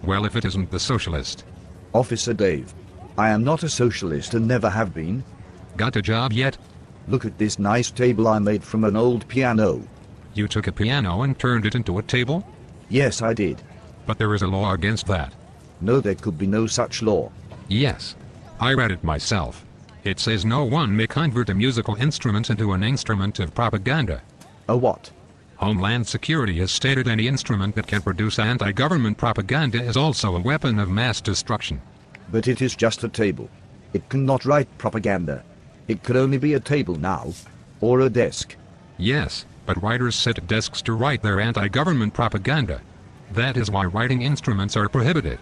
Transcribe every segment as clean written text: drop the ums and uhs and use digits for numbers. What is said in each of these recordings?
Well, if it isn't the socialist. Officer Dave, I am not a socialist and never have been. Got a job yet? Look at this nice table I made from an old piano. You took a piano and turned it into a table? Yes, I did. But there is a law against that. No, there could be no such law. Yes. I read it myself. It says no one may convert a musical instrument into an instrument of propaganda. A what? Homeland Security has stated any instrument that can produce anti-government propaganda is also a weapon of mass destruction. But it is just a table. It cannot write propaganda. It could only be a table now. Or a desk. Yes, but writers sit at desks to write their anti-government propaganda. That is why writing instruments are prohibited.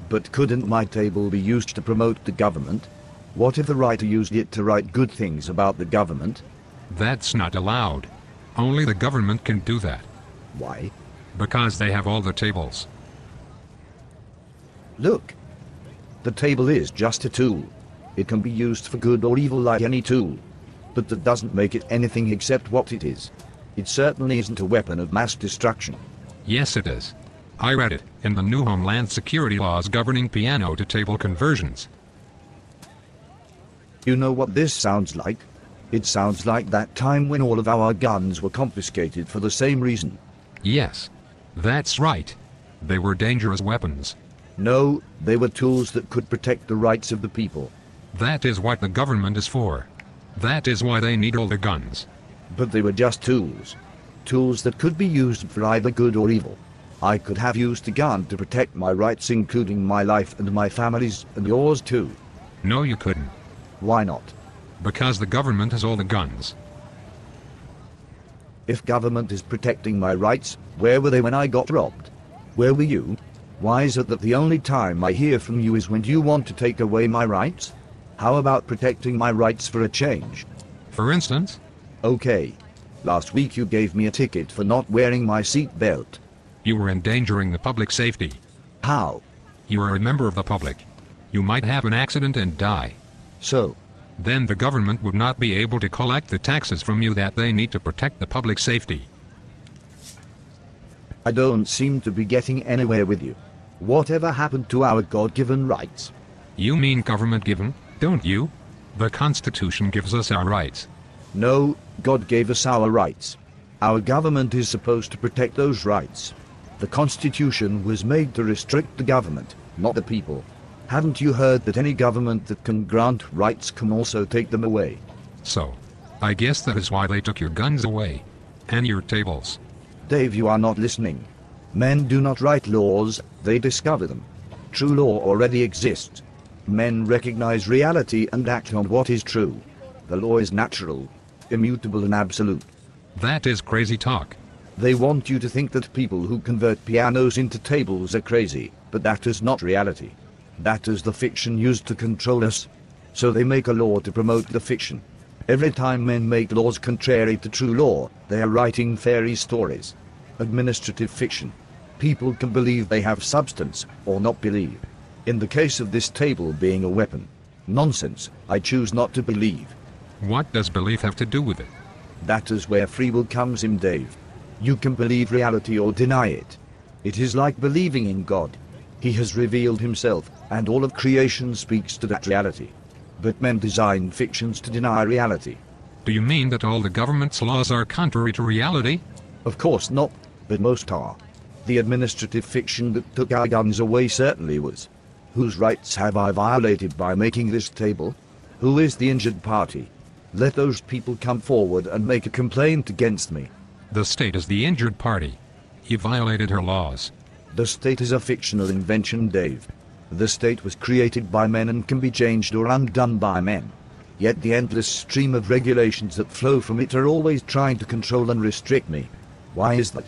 But couldn't my table be used to promote the government? What if the writer used it to write good things about the government? That's not allowed. Only the government can do that. Why? Because they have all the tables. Look. The table is just a tool. It can be used for good or evil like any tool. But that doesn't make it anything except what it is. It certainly isn't a weapon of mass destruction. Yes, it is. I read it in the new Homeland Security laws governing piano-to-table conversions. You know what this sounds like? It sounds like that time when all of our guns were confiscated for the same reason. Yes. That's right. They were dangerous weapons. No, they were tools that could protect the rights of the people. That is what the government is for. That is why they need all the guns. But they were just tools. Tools that could be used for either good or evil. I could have used a gun to protect my rights, including my life and my family's and yours too. No, you couldn't. Why not? Because the government has all the guns. If government is protecting my rights, where were they when I got robbed? Where were you? Why is it that the only time I hear from you is when you want to take away my rights? How about protecting my rights for a change? For instance? Okay. Last week you gave me a ticket for not wearing my seat belt. You were endangering the public safety. How? You are a member of the public. You might have an accident and die. So? Then the government would not be able to collect the taxes from you that they need to protect the public safety. I don't seem to be getting anywhere with you. Whatever happened to our God-given rights? You mean government-given, don't you? The Constitution gives us our rights. No, God gave us our rights. Our government is supposed to protect those rights. The Constitution was made to restrict the government, not the people. Haven't you heard that any government that can grant rights can also take them away? So, I guess that is why they took your guns away. And your tables. Dave, you are not listening. Men do not write laws, they discover them. True law already exists. Men recognize reality and act on what is true. The law is natural, immutable and absolute. That is crazy talk. They want you to think that people who convert pianos into tables are crazy, but that is not reality. That is the fiction used to control us. So they make a law to promote the fiction. Every time men make laws contrary to true law, they are writing fairy stories. Administrative fiction. People can believe they have substance, or not believe. In the case of this table being a weapon. Nonsense, I choose not to believe. What does belief have to do with it? That is where free will comes in, Dave. You can believe reality or deny it. It is like believing in God. He has revealed himself, and all of creation speaks to that reality. But men design fictions to deny reality. Do you mean that all the government's laws are contrary to reality? Of course not, but most are. The administrative fiction that took our guns away certainly was. Whose rights have I violated by making this table? Who is the injured party? Let those people come forward and make a complaint against me. The state is the injured party. You violated her laws. The state is a fictional invention, Dave. The state was created by men and can be changed or undone by men. Yet the endless stream of regulations that flow from it are always trying to control and restrict me. Why is that?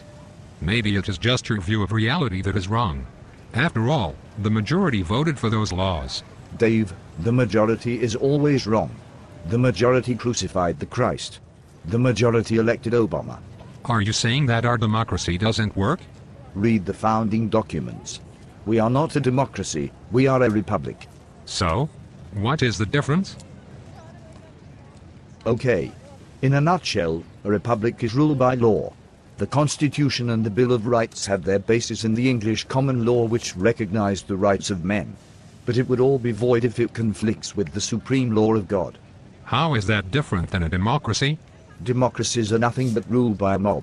Maybe it is just your view of reality that is wrong. After all, the majority voted for those laws. Dave, the majority is always wrong. The majority crucified the Christ. The majority elected Obama. Are you saying that our democracy doesn't work? Read the founding documents. We are not a democracy, we are a republic. So? What is the difference? Okay. In a nutshell, a republic is ruled by law. The Constitution and the Bill of Rights have their basis in the English common law which recognized the rights of men. But it would all be void if it conflicts with the supreme law of God. How is that different than a democracy? Democracies are nothing but ruled by a mob.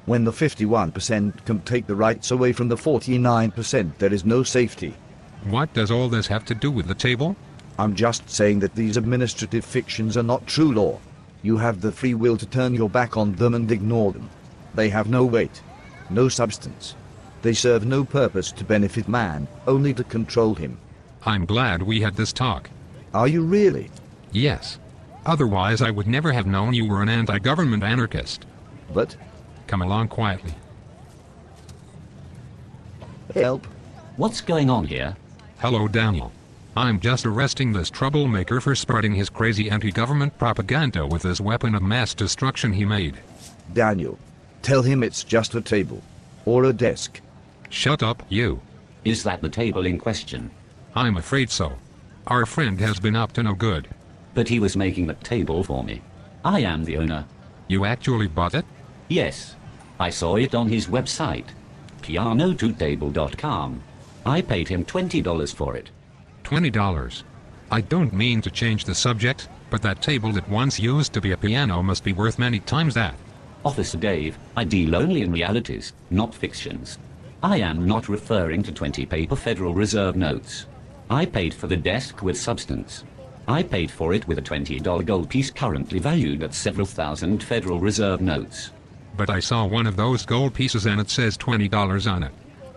When the 51% can take the rights away from the 49%, there is no safety. What does all this have to do with the table? I'm just saying that these administrative fictions are not true law. You have the free will to turn your back on them and ignore them. They have no weight, no substance. They serve no purpose to benefit man, only to control him. I'm glad we had this talk. Are you really? Yes. Otherwise I would never have known you were an anti-government anarchist. But Come along quietly. help. What's going on here? Hello, Daniel. I'm just arresting this troublemaker for spreading his crazy anti-government propaganda with this weapon of mass destruction he made. Daniel, tell him it's just a table. Or a desk. Shut up, you. Is that the table in question? I'm afraid so. Our friend has been up to no good. But he was making the table for me. I am the owner. You actually bought it? Yes. I saw it on his website. Piano2Table.com. I paid him $20 for it. $20. I don't mean to change the subject, but that table that once used to be a piano must be worth many times that. Officer Dave, I deal only in realities, not fictions. I am not referring to 20 paper Federal Reserve notes. I paid for the desk with substance. I paid for it with a $20 gold piece currently valued at several thousand Federal Reserve notes. But I saw one of those gold pieces and it says $20 on it.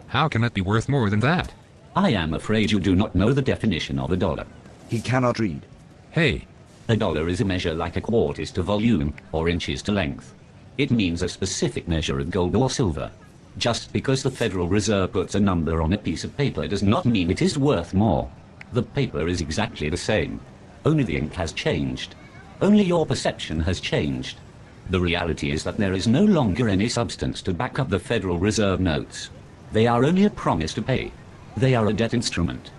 How can it be worth more than that? I am afraid you do not know the definition of a dollar. He cannot read. Hey, A dollar is a measure like a quart is to volume, or inches to length. It means a specific measure of gold or silver. Just because the Federal Reserve puts a number on a piece of paper does not mean it is worth more. The paper is exactly the same. Only the ink has changed. Only your perception has changed. The reality is that there is no longer any substance to back up the Federal Reserve notes. They are only a promise to pay. They are a debt instrument.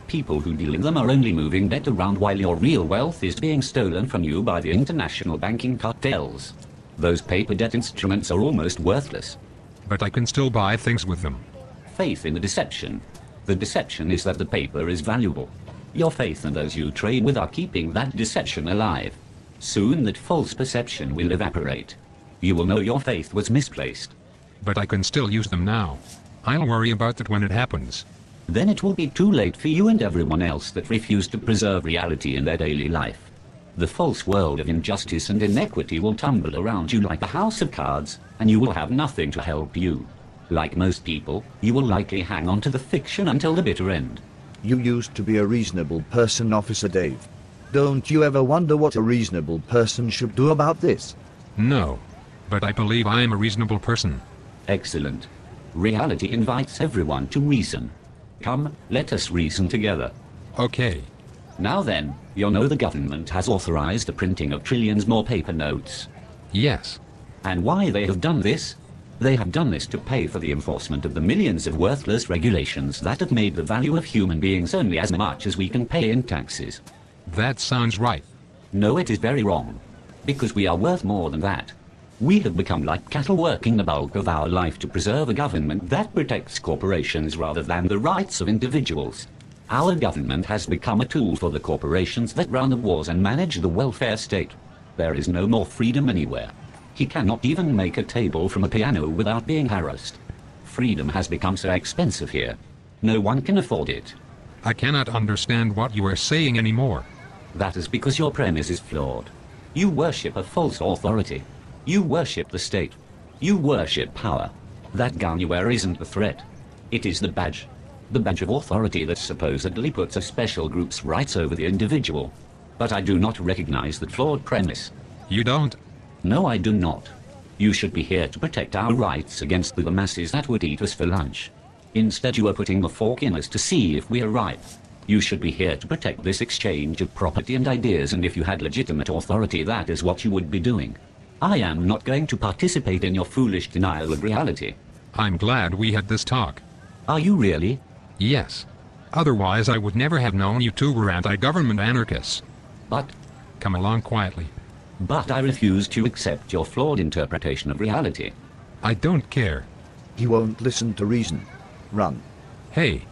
People who deal in them are only moving debt around while your real wealth is being stolen from you by the international banking cartels. Those paper debt instruments are almost worthless. but I can still buy things with them. Faith in the deception. The deception is that the paper is valuable. Your faith and those you trade with are keeping that deception alive. Soon that false perception will evaporate. You will know your faith was misplaced. But I can still use them now. I'll worry about that when it happens. Then it will be too late for you and everyone else that refuse to preserve reality in their daily life. The false world of injustice and inequity will tumble around you like a house of cards, and you will have nothing to help you. Like most people, you will likely hang on to the fiction until the bitter end. You used to be a reasonable person, Officer Dave. Don't you ever wonder what a reasonable person should do about this? No. But I believe I am a reasonable person. Excellent. Reality invites everyone to reason. Come, let us reason together. Okay. Now then, you know the government has authorized the printing of trillions more paper notes. Yes. And why they have done this? They have done this to pay for the enforcement of the millions of worthless regulations that have made the value of human beings only as much as we can pay in taxes. That sounds right. No, it is very wrong. Because we are worth more than that. We have become like cattle working the bulk of our life to preserve a government that protects corporations rather than the rights of individuals. Our government has become a tool for the corporations that run the wars and manage the welfare state. There is no more freedom anywhere. He cannot even make a table from a piano without being harassed. Freedom has become so expensive here. No one can afford it. I cannot understand what you are saying anymore. That is because your premise is flawed. You worship a false authority. You worship the state. You worship power. That gun you wear isn't the threat. It is the badge. The badge of authority that supposedly puts a special group's rights over the individual. But I do not recognize that flawed premise. You don't? No, I do not. You should be here to protect our rights against the masses that would eat us for lunch. Instead, you are putting the fork in us to see if we are right. You should be here to protect this exchange of property and ideas, and if you had legitimate authority, that is what you would be doing. I am not going to participate in your foolish denial of reality. I'm glad we had this talk. Are you really? Yes. Otherwise I would never have known you two were anti-government anarchists. But Come along quietly. I refuse to accept your flawed interpretation of reality. I don't care. He won't listen to reason. Run. Hey,